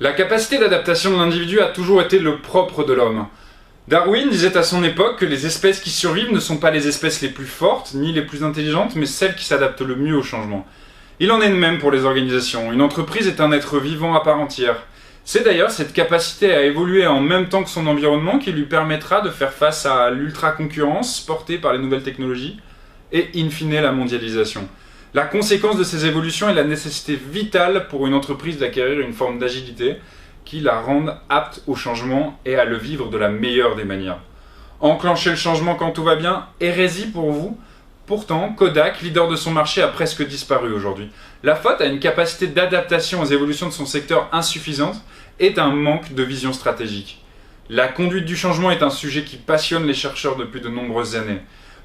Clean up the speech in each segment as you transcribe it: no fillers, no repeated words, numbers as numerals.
La capacité d'adaptation de l'individu a toujours été le propre de l'homme. Darwin disait à son époque que les espèces qui survivent ne sont pas les espèces les plus fortes ni les plus intelligentes, mais celles qui s'adaptent le mieux au changement. Il en est de même pour les organisations. Une entreprise est un être vivant à part entière. C'est d'ailleurs cette capacité à évoluer en même temps que son environnement qui lui permettra de faire face à l'ultra-concurrence portée par les nouvelles technologies et, in fine, la mondialisation. La conséquence de ces évolutions est la nécessité vitale pour une entreprise d'acquérir une forme d'agilité qui la rende apte au changement et à le vivre de la meilleure des manières. Enclencher le changement quand tout va bien, hérésie pour vous? Pourtant, Kodak, leader de son marché, a presque disparu aujourd'hui. La faute à une capacité d'adaptation aux évolutions de son secteur insuffisante et un manque de vision stratégique. La conduite du changement est un sujet qui passionne les chercheurs depuis de nombreuses années.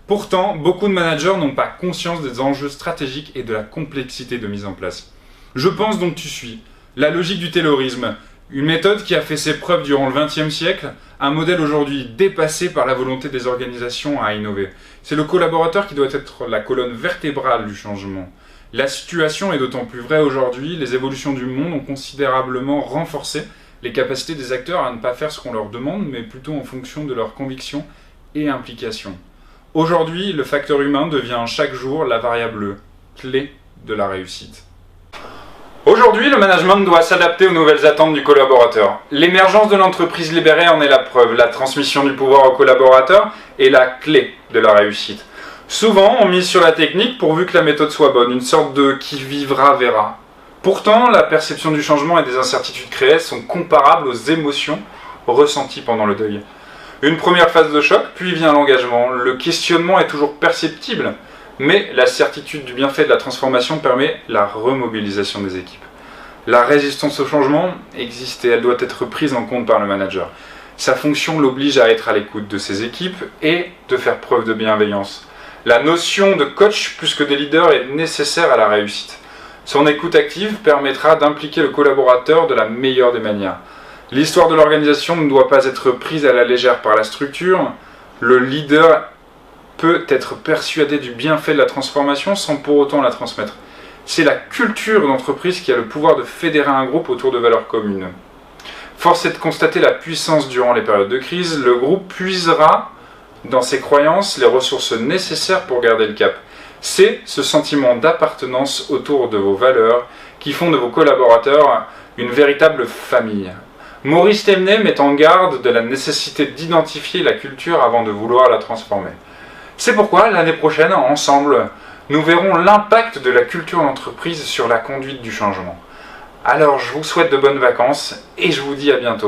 Pourtant, beaucoup de managers n'ont pas conscience des enjeux stratégiques et de la complexité de mise en place. Je pense donc tu suis. La logique du taylorisme, une méthode qui a fait ses preuves durant le XXe siècle, un modèle aujourd'hui dépassé par la volonté des organisations à innover. C'est le collaborateur qui doit être la colonne vertébrale du changement. La situation est d'autant plus vraie aujourd'hui, les évolutions du monde ont considérablement renforcé les capacités des acteurs à ne pas faire ce qu'on leur demande, mais plutôt en fonction de leurs convictions et implications. Aujourd'hui, le facteur humain devient chaque jour la variable clé de la réussite. Aujourd'hui, le management doit s'adapter aux nouvelles attentes du collaborateur. L'émergence de l'entreprise libérée en est la preuve. La transmission du pouvoir au collaborateur est la clé de la réussite. Souvent, on mise sur la technique pourvu que la méthode soit bonne, une sorte de qui vivra verra. Pourtant, la perception du changement et des incertitudes créées sont comparables aux émotions ressenties pendant le deuil. Une première phase de choc, puis vient l'engagement. Le questionnement est toujours perceptible, mais la certitude du bienfait de la transformation permet la remobilisation des équipes. La résistance au changement existe et elle doit être prise en compte par le manager. Sa fonction l'oblige à être à l'écoute de ses équipes et de faire preuve de bienveillance. La notion de coach plus que de leader est nécessaire à la réussite. Son écoute active permettra d'impliquer le collaborateur de la meilleure des manières. L'histoire de l'organisation ne doit pas être prise à la légère par la structure. Le leader peut être persuadé du bienfait de la transformation sans pour autant la transmettre. C'est la culture d'entreprise qui a le pouvoir de fédérer un groupe autour de valeurs communes. Force est de constater la puissance durant les périodes de crise. Le groupe puisera dans ses croyances les ressources nécessaires pour garder le cap. C'est ce sentiment d'appartenance autour de vos valeurs qui font de vos collaborateurs une véritable famille. Maurice Temnet met en garde de la nécessité d'identifier la culture avant de vouloir la transformer. C'est pourquoi l'année prochaine, ensemble, nous verrons l'impact de la culture d'entreprise sur la conduite du changement. Alors je vous souhaite de bonnes vacances et je vous dis à bientôt.